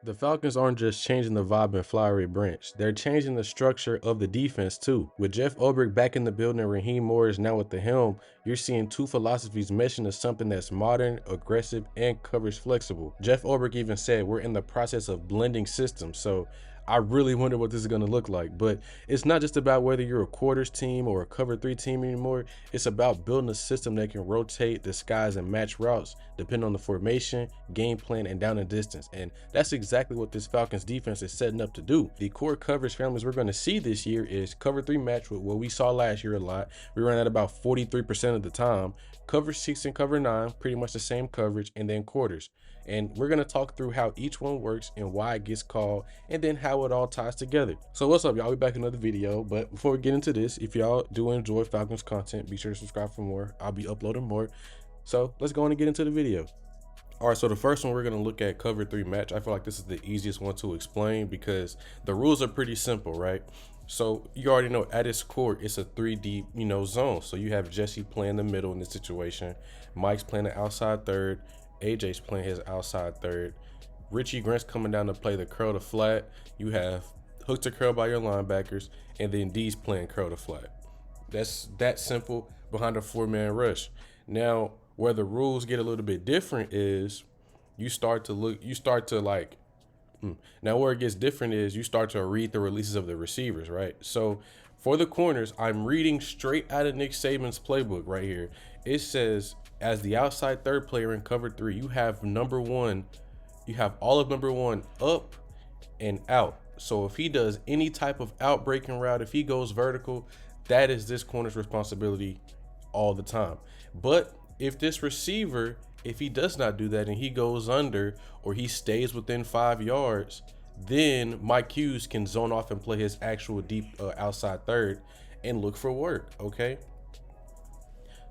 The Falcons aren't just changing the vibe in Flowery Branch, they're changing the structure of the defense too. With Jeff Ulbrich back in the building and Raheem Morris now at the helm, you're seeing two philosophies meshing into something that's modern, aggressive, and coverage flexible. Jeff Ulbrich even said we're in the process of blending systems, so I really wonder what this is going to look like. But it's not just about whether you're a quarters team or a cover three team anymore. It's about building a system that can rotate, disguise, and match routes depending on the formation, game plan, and down and distance. And that's exactly what this Falcons defense is setting up to do. The core coverage families we're going to see this year is cover three match with what we saw last year a lot. We ran at about 43% of the time. Cover 6 and cover 9, pretty much the same coverage, and then quarters. And we're going to talk through how each one works and why it gets called, and then how it all ties together. So what's up, y'all? We'll be back in another video. But before we get into this, if y'all do enjoy Falcons content, be sure to subscribe for more. I'll be uploading more. So let's go on and get into the video. All right, so the first one we're going to look at cover three match. I feel like this is the easiest one to explain because the rules are pretty simple, right? So you already know at its core, it's a 3 deep, zone. So you have Jesse playing the middle in this situation. Mike's playing the outside third. AJ's playing his outside third. Richie Grant's coming down to play the curl to flat. You have hook to curl by your linebackers, and then D's playing curl to flat. That's that simple behind a 4-man rush. Now, where the rules get a little bit different is now where it gets different is you start to read the releases of the receivers, right? So for the corners, I'm reading straight out of Nick Saban's playbook right here. It says, as the outside third player in cover three, you have all of number one up and out. So if he does any type of out breaking route, if he goes vertical, that is this corner's responsibility all the time. But if this receiver, if he does not do that and he goes under or he stays within 5 yards, then Mike Hughes can zone off and play his actual deep outside third and look for work, okay?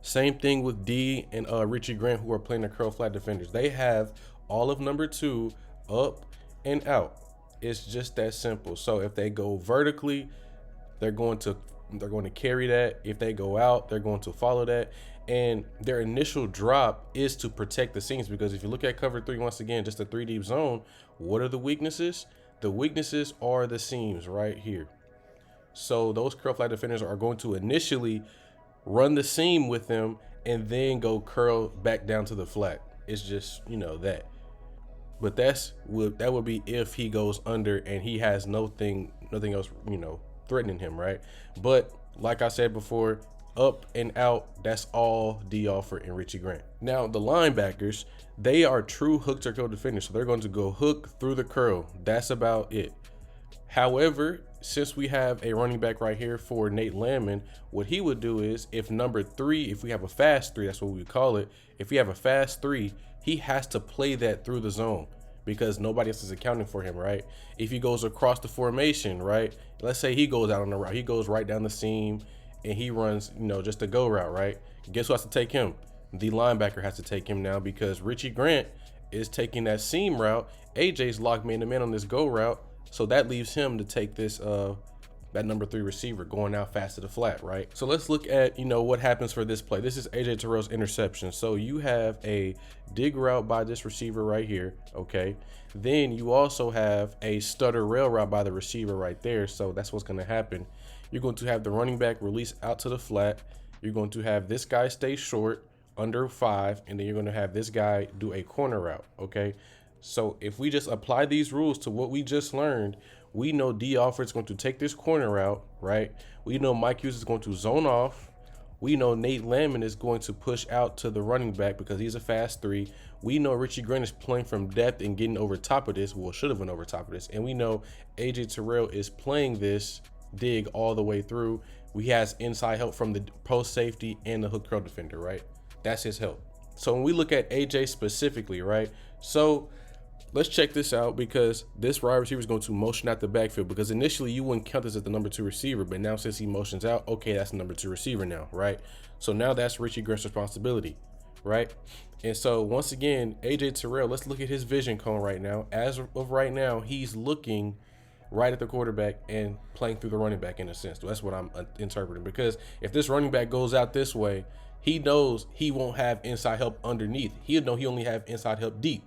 Same thing with D and Richie Grant, who are playing the curl flat defenders. They have all of number two up and out. It's just that simple. So if they go vertically, they're going to carry that. If they go out, they're going to follow that. And their initial drop is to protect the seams, because if you look at cover three, once again, just a 3 deep zone, what are the weaknesses? The weaknesses are the seams right here. So those curl flat defenders are going to initially run the seam with them and then go curl back down to the flat. It's just, that. But that would be if he goes under and he has nothing else, threatening him, right? But like I said before, up and out, that's all D offer and Richie Grant. Now the linebackers, they are true hook to curl defenders, so they're going to go hook through the curl. That's about it. However, since we have a running back right here for Nate Landman, what he would do is, if number three, if we have a fast three, that's what we call it. If we have a fast three, he has to play that through the zone because nobody else is accounting for him, right? If he goes across the formation, right? Let's say he goes out on the route, he goes right down the seam and he runs, just a go route, right? Guess who has to take him? The linebacker has to take him now because Richie Grant is taking that seam route. AJ's locked man to man on this go route. So that leaves him to take this that number 3 receiver going out fast to the flat, right? So let's look at, what happens for this play. This is AJ Terrell's interception. So you have a dig route by this receiver right here, okay? Then you also have a stutter rail route by the receiver right there. So that's what's going to happen. You're going to have the running back release out to the flat. You're going to have this guy stay short under 5, and then you're going to have this guy do a corner route, okay? So if we just apply these rules to what we just learned, we know D Offer is going to take this corner route, right? We know Mike Hughes is going to zone off. We know Nate Landman is going to push out to the running back because he's a fast 3. We know Richie Grant is playing from depth and getting over top of this. Well, should have been over top of this. And we know AJ Terrell is playing this dig all the way through. He has inside help from the post safety and the hook curl defender, right? That's his help. So when we look at AJ specifically, right? So let's check this out, because this wide receiver is going to motion out the backfield, because initially you wouldn't count this as the number 2 receiver, but now since he motions out, okay, that's the number 2 receiver now, right? So now that's Richie Grant's responsibility, right? And so once again, AJ Terrell, let's look at his vision cone right now. As of right now, he's looking right at the quarterback and playing through the running back in a sense. That's what I'm interpreting, because if this running back goes out this way, he knows he won't have inside help underneath. He'll know he only have inside help deep.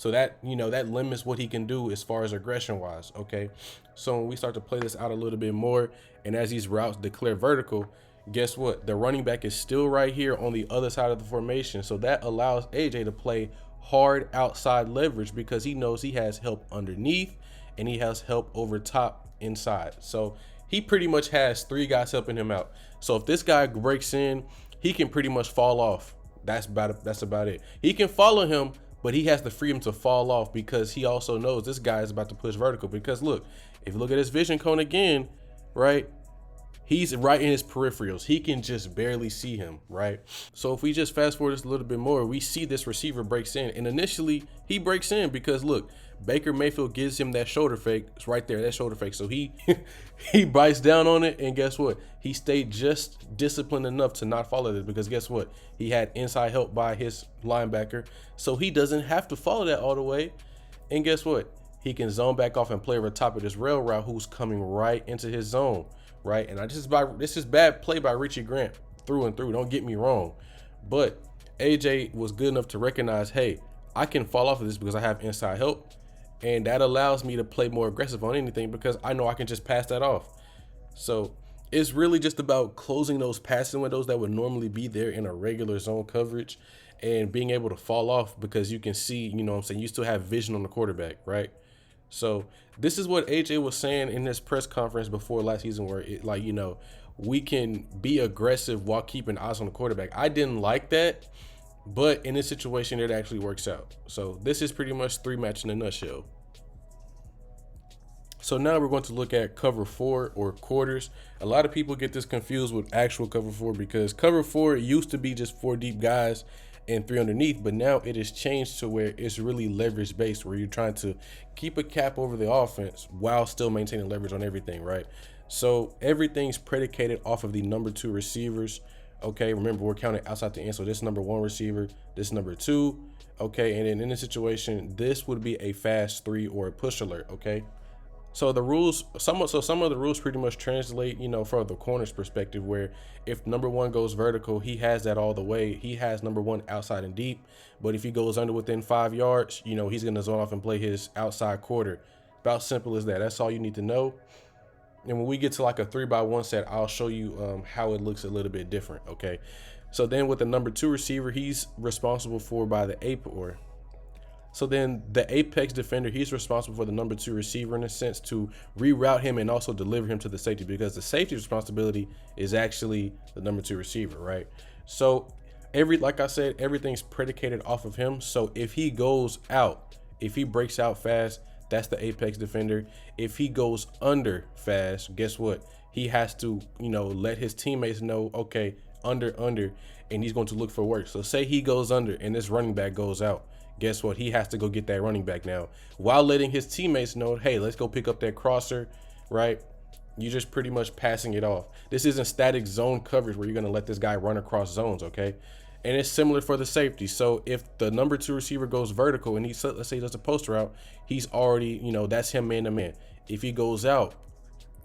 So that, that limits what he can do as far as aggression wise. Okay. So when we start to play this out a little bit more, and as these routes declare vertical, guess what? The running back is still right here on the other side of the formation. So that allows AJ to play hard outside leverage because he knows he has help underneath and he has help over top inside. So he pretty much has 3 guys helping him out. So if this guy breaks in, he can pretty much fall off. That's about it. He can follow him, but he has the freedom to fall off because he also knows this guy is about to push vertical. Because look, if you look at his vision cone again, right? He's right in his peripherals. He can just barely see him, right? So if we just fast forward this a little bit more, we see this receiver breaks in. And initially, he breaks in because, look, Baker Mayfield gives him that shoulder fake. It's right there, that shoulder fake. So he he bites down on it, and guess what? He stayed just disciplined enough to not follow this because guess what? He had inside help by his linebacker. So he doesn't have to follow that all the way. And guess what? He can zone back off and play over top of this rail route who's coming right into his zone. Right, and this is bad play by Richie Grant through and through. Don't get me wrong, but AJ was good enough to recognize, hey, I can fall off of this because I have inside help, and that allows me to play more aggressive on anything because I know I can just pass that off. So it's really just about closing those passing windows that would normally be there in a regular zone coverage, and being able to fall off because you can see, you still have vision on the quarterback, right? So this is what AJ was saying in his press conference before last season, where we can be aggressive while keeping eyes on the quarterback. I didn't like that, but in this situation, it actually works out. So this is pretty much 3 match in a nutshell. So now we're going to look at cover 4 or quarters. A lot of people get this confused with actual cover 4 because cover 4 used to be just 4 deep guys and 3 underneath, but now it has changed to where it's really leverage based, where you're trying to keep a cap over the offense while still maintaining leverage on everything, right? So everything's predicated off of the number 2 receivers. Okay, remember we're counting outside the end, so this number 1 receiver, this number 2. Okay, and then in this situation, this would be a fast 3 or a push alert. Okay. So the rules, some of the rules pretty much translate, from the corner's perspective, where if number 1 goes vertical, he has that all the way. He has number 1 outside and deep. But if he goes under within 5 yards, he's going to zone off and play his outside quarter. About simple as that. That's all you need to know. And when we get to like a 3x1 set, I'll show you how it looks a little bit different. Okay. So then with the number 2 receiver, he's responsible for by the So then the apex defender, he's responsible for the number 2 receiver in a sense to reroute him and also deliver him to the safety, because the safety responsibility is actually the number 2 receiver, right? So like I said, everything's predicated off of him. So if he goes out, if he breaks out fast, that's the apex defender. If he goes under fast, guess what? He has to, let his teammates know, okay, under, and he's going to look for work. So say he goes under and this running back goes out. Guess what? He has to go get that running back now while letting his teammates know, hey, let's go pick up that crosser, right? You're just pretty much passing it off. This isn't static zone coverage where you're going to let this guy run across zones, okay? And it's similar for the safety. So if the number 2 receiver goes vertical and let's say he does a post route, he's already, that's him man to man. If he goes out,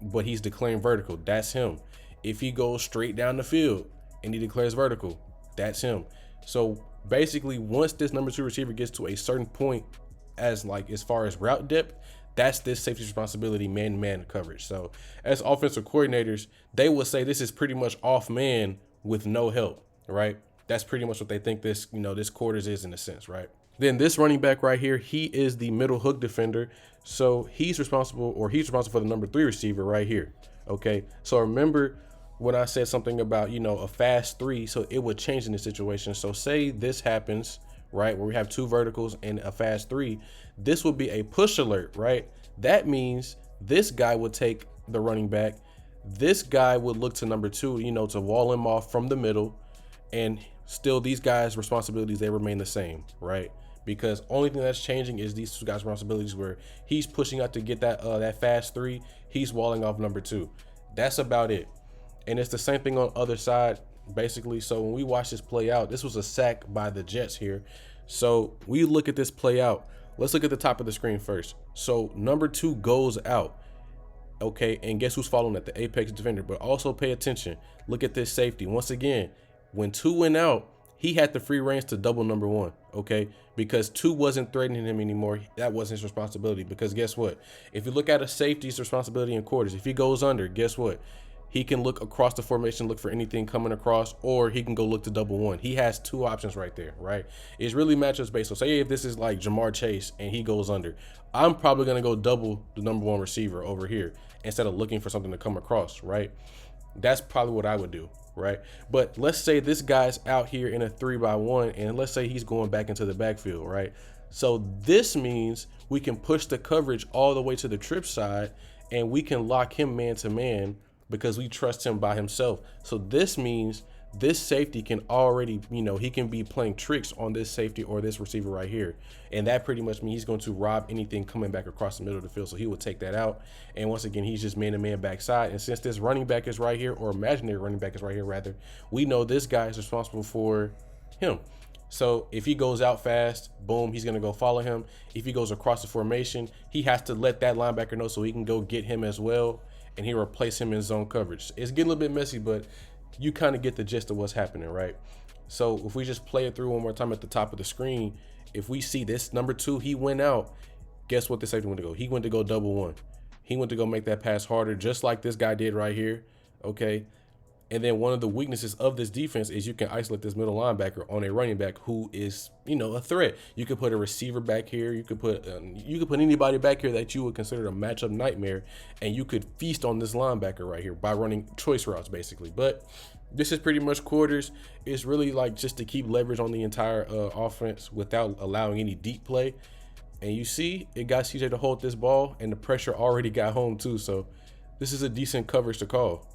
but he's declaring vertical, that's him. If he goes straight down the field and he declares vertical, that's him. So basically, once this number 2 receiver gets to a certain point as far as route depth, that's this safety's responsibility, man-to-man coverage. So as offensive coordinators, they will say this is pretty much off man with no help, right? That's pretty much what they think this, this quarters is in a sense, right? Then this running back right here, he is the middle hook defender. So he's responsible for the number 3 receiver right here. Okay. So remember when I said something about, a fast 3, so it would change in this situation. So say this happens, right, where we have 2 verticals and a fast 3, this would be a push alert, right? That means this guy would take the running back. This guy would look to number 2, to wall him off from the middle, and still these guys' responsibilities, they remain the same, right? Because only thing that's changing is these 2 guys' responsibilities, where he's pushing out to get that fast 3, he's walling off number 2. That's about it. And it's the same thing on the other side, basically. So when we watch this play out, this was a sack by the Jets here. So we look at this play out. Let's look at the top of the screen first. So number 2 goes out. Okay, and guess who's following that? The apex defender. But also pay attention. Look at this safety. Once again, when 2 went out, he had the free reigns to double number one, okay? Because two wasn't threatening him anymore. That wasn't his responsibility. Because guess what? If you look at a safety's responsibility in quarters, if he goes under, guess what? He can look across the formation, look for anything coming across, or he can go look to double one. He has two options right there, right? It's really matchups based. So say if this is like Jamar Chase and he goes under, I'm probably going to go double the number one receiver over here instead of looking for something to come across, right? That's probably what I would do, right? But let's say this guy's out here in a 3-by-1, and let's say he's going back into the backfield, right? So this means we can push the coverage all the way to the trip side, and we can lock him man to man because we trust him by himself. So this means this safety can already, he can be playing tricks on this safety or this receiver right here. And that pretty much means he's going to rob anything coming back across the middle of the field. So he will take that out. And once again, he's just man-to-man backside. And since this running back is right here, or imaginary running back is right here, rather, we know this guy is responsible for him. So if he goes out fast, boom, he's going to go follow him. If he goes across the formation, he has to let that linebacker know so he can go get him as well. And he'll replace him in zone coverage. It's getting a little bit messy, but you kind of get the gist of what's happening, right? So if we just play it through one more time at the top of the screen, if we see this number two, he went out, guess what the safety went to go? He went to go double one. He went to go make that pass harder, just like this guy did right here, okay? And then one of the weaknesses of this defense is you can isolate this middle linebacker on a running back who is, a threat. You could put a receiver back here. You could put anybody back here that you would consider a matchup nightmare, and you could feast on this linebacker right here by running choice routes, basically. But this is pretty much quarters. It's really like just to keep leverage on the entire offense without allowing any deep play. And you see, it got CJ to hold this ball, and the pressure already got home too. So this is a decent coverage to call.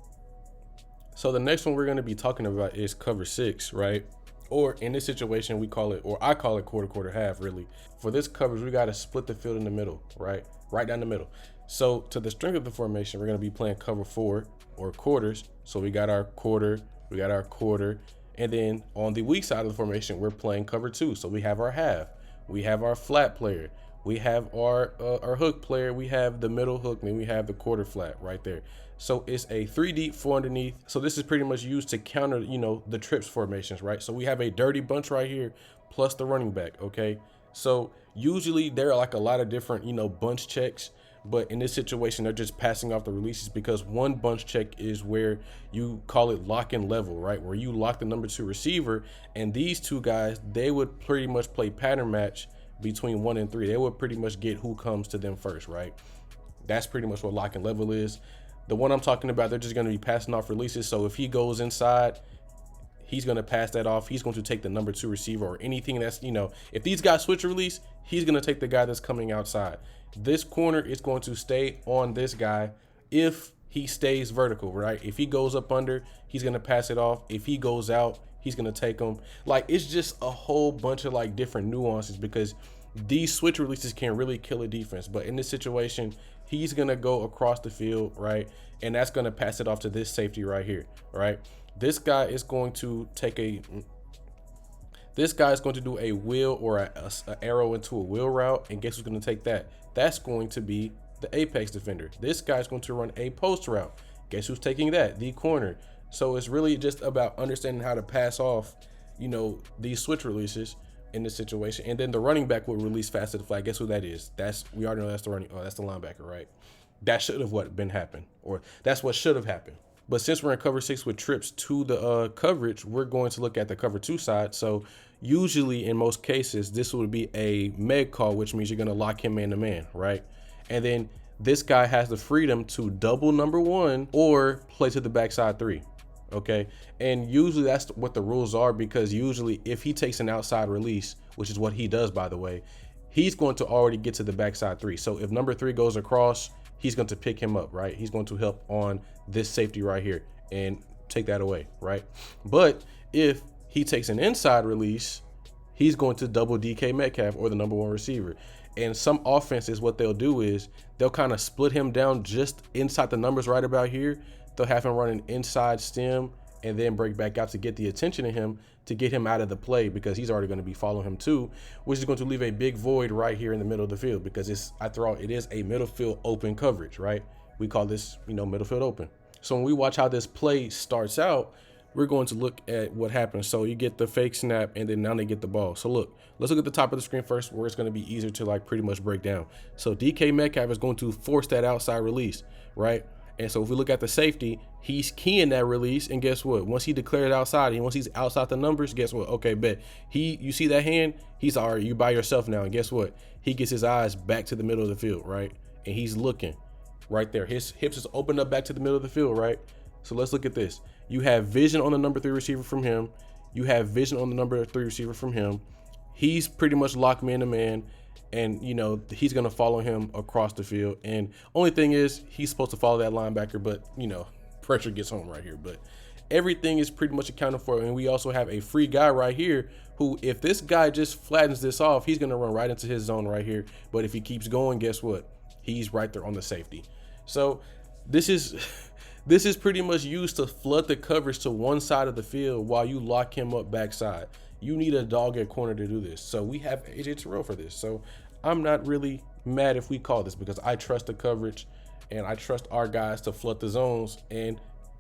So the next one we're going to be talking about is cover 6, right? Or in this situation, we call it, or I call it quarter, half, really. For this coverage, we got to split the field in the middle, right? Right down the middle. So to the strength of the formation, we're going to be playing cover 4 or quarters. So we got our quarter, and then on the weak side of the formation, we're playing cover 2. So we have our half, we have our flat player, we have our hook player, we have the middle hook, and then we have the quarter flat right there. So it's a 3 deep, 4 underneath. So this is pretty much used to counter, the trips formations, right? So we have a dirty bunch right here, plus the running back, okay? So usually there are like a lot of different, bunch checks, but in this situation, they're just passing off the releases because one bunch check is where you call it lock and level, right? Where you lock the number 2 receiver, and these two guys, they would pretty much play pattern match between 1 and 3. They would pretty much get who comes to them first, right? That's pretty much what lock and level is. The one I'm talking about, they're just going to be passing off releases. So if he goes inside, he's going to pass that off. He's going to take the number 2 receiver or anything that's, if these guys switch release, he's going to take the guy that's coming outside. This corner is going to stay on this guy if he stays vertical, right? If he goes up under, he's going to pass it off. If he goes out, he's going to take them. Like, it's just a whole bunch of like different nuances because these switch releases can really kill a defense. But in this situation, he's going to go across the field, right? And that's going to pass it off to this safety right here, right? This guy is going to do a wheel or a arrow into a wheel route. And guess who's going to take that? That's going to be the apex defender. This guy's going to run a post route. Guess who's taking that? The corner. So it's really just about understanding how to pass off, these switch releases in this situation. And then the running back will release fast to the flag. Guess who that is? We already know that's that's the linebacker, right? That should have happened, or that's what should have happened. But since we're in cover 6 with trips to the coverage, we're going to look at the cover 2 side. So usually in most cases, this would be a meg call, which means you're going to lock him man to man, right? And then this guy has the freedom to double number 1 or play to the backside 3. Okay, and usually that's what the rules are, because usually if he takes an outside release, which is what he does, by the way, he's going to already get to the backside 3. So if number 3 goes across, he's going to pick him up, right? He's going to help on this safety right here and take that away, right? But if he takes an inside release, he's going to double DK Metcalf or the number 1 receiver. And some offenses, what they'll do is they'll kind of split him down just inside the numbers right about here. They'll have him run an inside stem and then break back out to get the attention of him, to get him out of the play, because he's already going to be following him too, which is going to leave a big void right here in the middle of the field, because it is a middle field open coverage, right? We call this, middle field open. So when we watch how this play starts out, we're going to look at what happens. So you get the fake snap, and then now they get the ball. So look, let's look at the top of the screen first, where it's going to be easier to like pretty much break down. So DK Metcalf is going to force that outside release, right? And so if we look at the safety, he's keying that release, and guess what? Once he declared outside, and once he's outside the numbers, guess what? Okay, bet. You see that hand? He's all right, you by yourself now, and guess what? He gets his eyes back to the middle of the field, right? And he's looking right there. His hips is opened up back to the middle of the field, right? So let's look at this. You have vision on the number 3 receiver from him. You have vision on the number 3 receiver from him. He's pretty much locked man to man. And, you know, he's going to follow him across the field. And only thing is, he's supposed to follow that linebacker, but, you know, pressure gets home right here. But everything is pretty much accounted for. And we also have a free guy right here who, if this guy just flattens this off, he's going to run right into his zone right here. But if he keeps going, guess what? He's right there on the safety. So this is pretty much used to flood the coverage to one side of the field while you lock him up backside. You need a dog at corner to do this. So we have AJ Terrell for this. So I'm not really mad if we call this, because I trust the coverage and I trust our guys to flood the zones and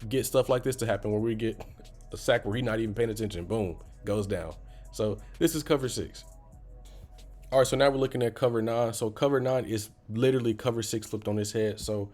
get stuff like this to happen, where we get a sack where he's not even paying attention. Boom, goes down. So this is cover 6. All right, so now we're looking at cover 9. So cover 9 is literally cover 6 flipped on its head. So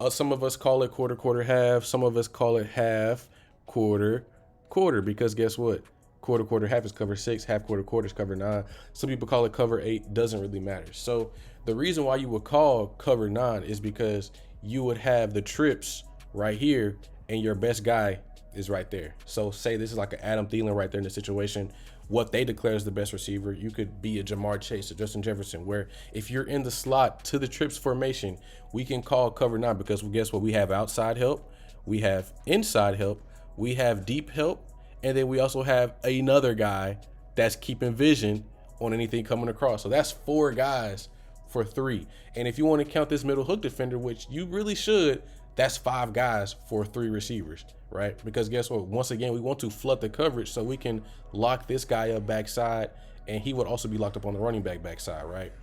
some of us call it quarter, quarter, half. Some of us call it half, quarter, quarter, because guess what? Quarter, quarter, half is cover 6. Half, quarter, quarter is cover 9. Some people call it cover 8. Doesn't really matter. So the reason why you would call cover 9 is because you would have the trips right here, and your best guy is right there. So say this is like an Adam Thielen right there in the situation. What they declare is the best receiver. You could be a Jamar Chase or Justin Jefferson, where if you're in the slot to the trips formation, we can call cover 9, because guess what? We have outside help, we have inside help, we have deep help, and then we also have another guy that's keeping vision on anything coming across. So that's 4 guys for 3. And if you want to count this middle hook defender, which you really should, that's 5 guys for 3 receivers, right? Because guess what? Once again, we want to flood the coverage so we can lock this guy up backside, and he would also be locked up on the running back backside, right?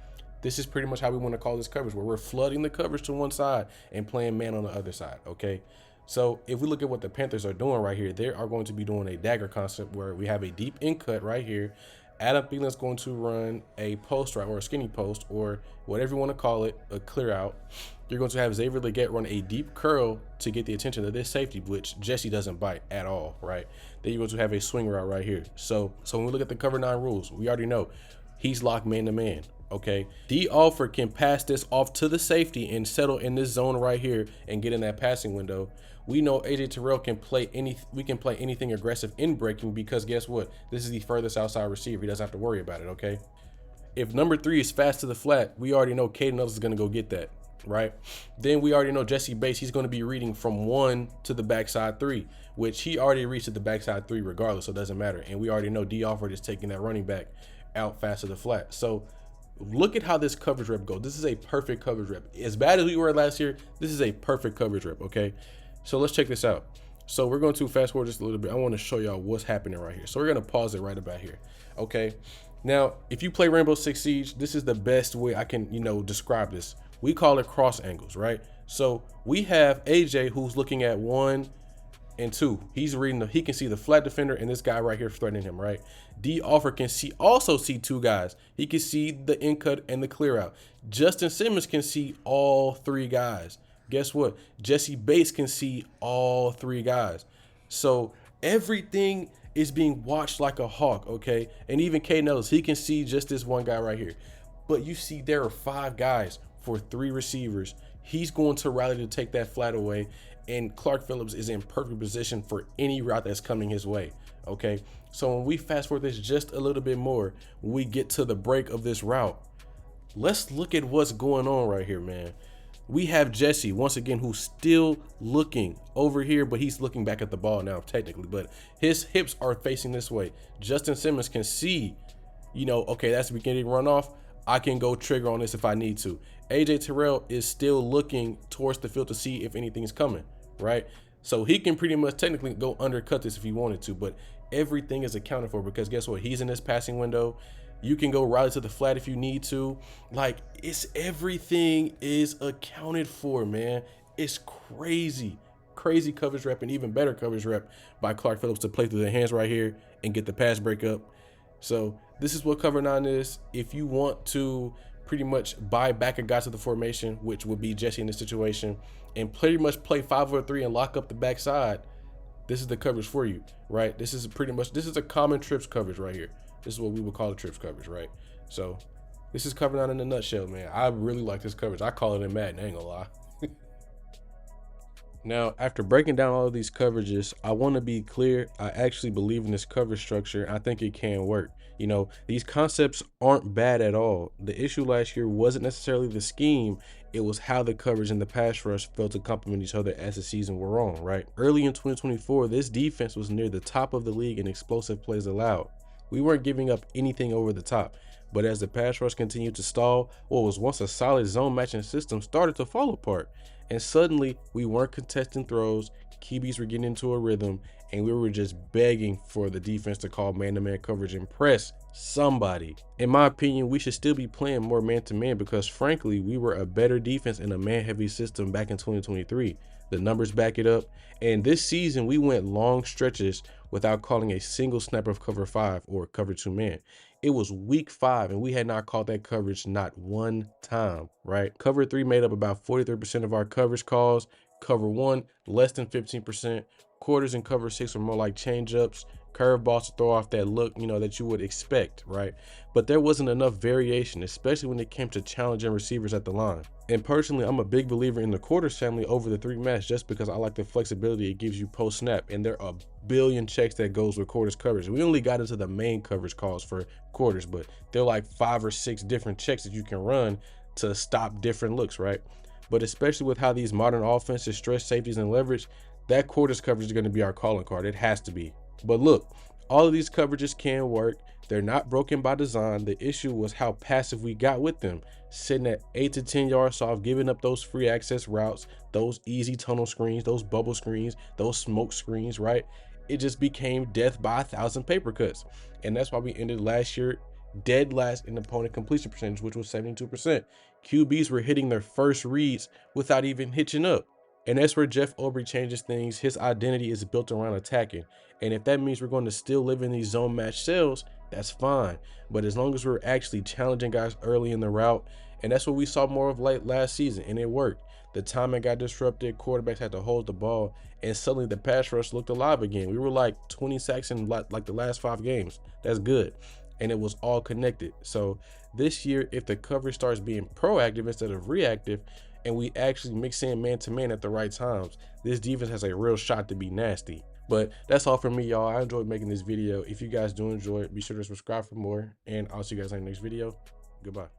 This is pretty much how we want to call this coverage, where we're flooding the coverage to one side and playing man on the other side, okay? So if we look at what the Panthers are doing right here, they are going to be doing a dagger concept, where we have a deep in cut right here. Adam Thielen's going to run a post route, or a skinny post, or whatever you want to call it, a clear out. You're going to have Xavier Legette run a deep curl to get the attention of this safety, which Jesse doesn't bite at all, right? Then you're going to have a swing route right here. So when we look at the cover 9 rules, we already know he's locked man to man. Okay, D offer can pass this off to the safety and settle in this zone right here and get in that passing window. We know AJ Terrell can play anything aggressive in breaking, because guess what? This is the furthest outside receiver. He doesn't have to worry about it, okay? If number 3 is fast to the flat, we already know Caden Ellis is going to go get that, right? Then we already know Jesse Bates, he's going to be reading from 1 to the backside 3, which he already reached at the backside 3 regardless, so it doesn't matter. And we already know D Alford is taking that running back out fast to the flat. So look at how this coverage rep goes. This is a perfect coverage rep. As bad as we were last year, this is a perfect coverage rep, okay? So let's check this out. So we're going to fast forward just a little bit. I want to show y'all what's happening right here. So we're going to pause it right about here, okay? Now, if you play Rainbow Six Siege, this is the best way I can, describe this. We call it cross angles, right? So we have AJ who's looking at 1 and 2. He's reading he can see the flat defender and this guy right here threatening him, right? D Offer can also see 2 guys. He can see the in cut and the clear out. Justin Simmons can see all 3 guys. Guess what? Jesse Bates can see all 3 guys. So everything is being watched like a hawk, okay? And even Caden Ellis, he can see just this one guy right here. But you see there are 5 guys for 3 receivers. He's going to rally to take that flat away, and Clark Phillips is in perfect position for any route that's coming his way, okay? So when we fast forward this just a little bit more, when we get to the break of this route, let's look at what's going on right here, man. We have Jesse, once again, who's still looking over here, but he's looking back at the ball now, technically, but his hips are facing this way. Justin Simmons can see, okay, that's the beginning runoff. I can go trigger on this if I need to. AJ Terrell is still looking towards the field to see if anything is coming, right? So he can pretty much technically go undercut this if he wanted to, but everything is accounted for, because guess what? He's in this passing window. You can go rally to the flat if you need to. Like, everything is accounted for, man. It's crazy. crazy coverage rep and even better coverage rep by Clark Phillips to play through the hands right here and get the pass breakup. So this is what cover 9 is. If you want to pretty much buy back a guy to the formation, which would be Jesse in this situation, and pretty much play 5-3 and lock up the backside, this is the coverage for you, right? This is a common trips coverage right here. This is what we would call a trips coverage, right? So this is cover 9 in a nutshell, man. I really like this coverage. I call it in Madden, I ain't gonna lie. Now, after breaking down all of these coverages, I want to be clear. I actually believe in this coverage structure. I think it can work. You know, these concepts aren't bad at all. The issue last year wasn't necessarily the scheme. It was how the coverage and the pass rush failed to complement each other as the season wore on, right? Early in 2024, this defense was near the top of the league in explosive plays allowed. We weren't giving up anything over the top. But as the pass rush continued to stall, what was once a solid zone matching system started to fall apart. And suddenly, we weren't contesting throws, QBs were getting into a rhythm, and we were just begging for the defense to call man-to-man coverage and press somebody. In my opinion, we should still be playing more man-to-man because, frankly, we were a better defense in a man-heavy system back in 2023. The numbers back it up. And this season, we went long stretches without calling a single snap of cover 5 or cover 2 man. It was week 5 and we had not called that coverage not one time, right? Cover 3 made up about 43% of our coverage calls. Cover 1, less than 15%. Quarters and cover 6 were more like change-ups, curveballs to throw off that look, you know, that you would expect, right? But there wasn't enough variation, especially when it came to challenging receivers at the line. And personally, I'm a big believer in the quarters family over the 3 match just because I like the flexibility it gives you post-snap. And there are a billion checks that goes with quarters coverage. We only got into the main coverage calls for quarters, but there are like 5 or 6 different checks that you can run to stop different looks, right? But especially with how these modern offenses stress safeties and leverage, that quarters coverage is going to be our calling card. It has to be. But look, all of these coverages can work. They're not broken by design. The issue was how passive we got with them, sitting at 8 to 10 yards off, giving up those free access routes, those easy tunnel screens, those bubble screens, those smoke screens, right? It just became death by 1,000 paper cuts. And that's why we ended last year dead last in opponent completion percentage, which was 72%. QBs were hitting their first reads without even hitching up. And that's where Jeff Ulbrich changes things. His identity is built around attacking. And if that means we're going to still live in these zone match cells, that's fine. But as long as we're actually challenging guys early in the route, and that's what we saw more of late last season, and it worked. The timing got disrupted, quarterbacks had to hold the ball, and suddenly the pass rush looked alive again. We were like 20 sacks in like the last 5 games. That's good. And it was all connected. So this year, if the coverage starts being proactive instead of reactive, and we actually mix in man-to-man at the right times, this defense has a real shot to be nasty. But that's all from me, y'all. I enjoyed making this video. If you guys do enjoy it, be sure to subscribe for more, and I'll see you guys in the next video. Goodbye.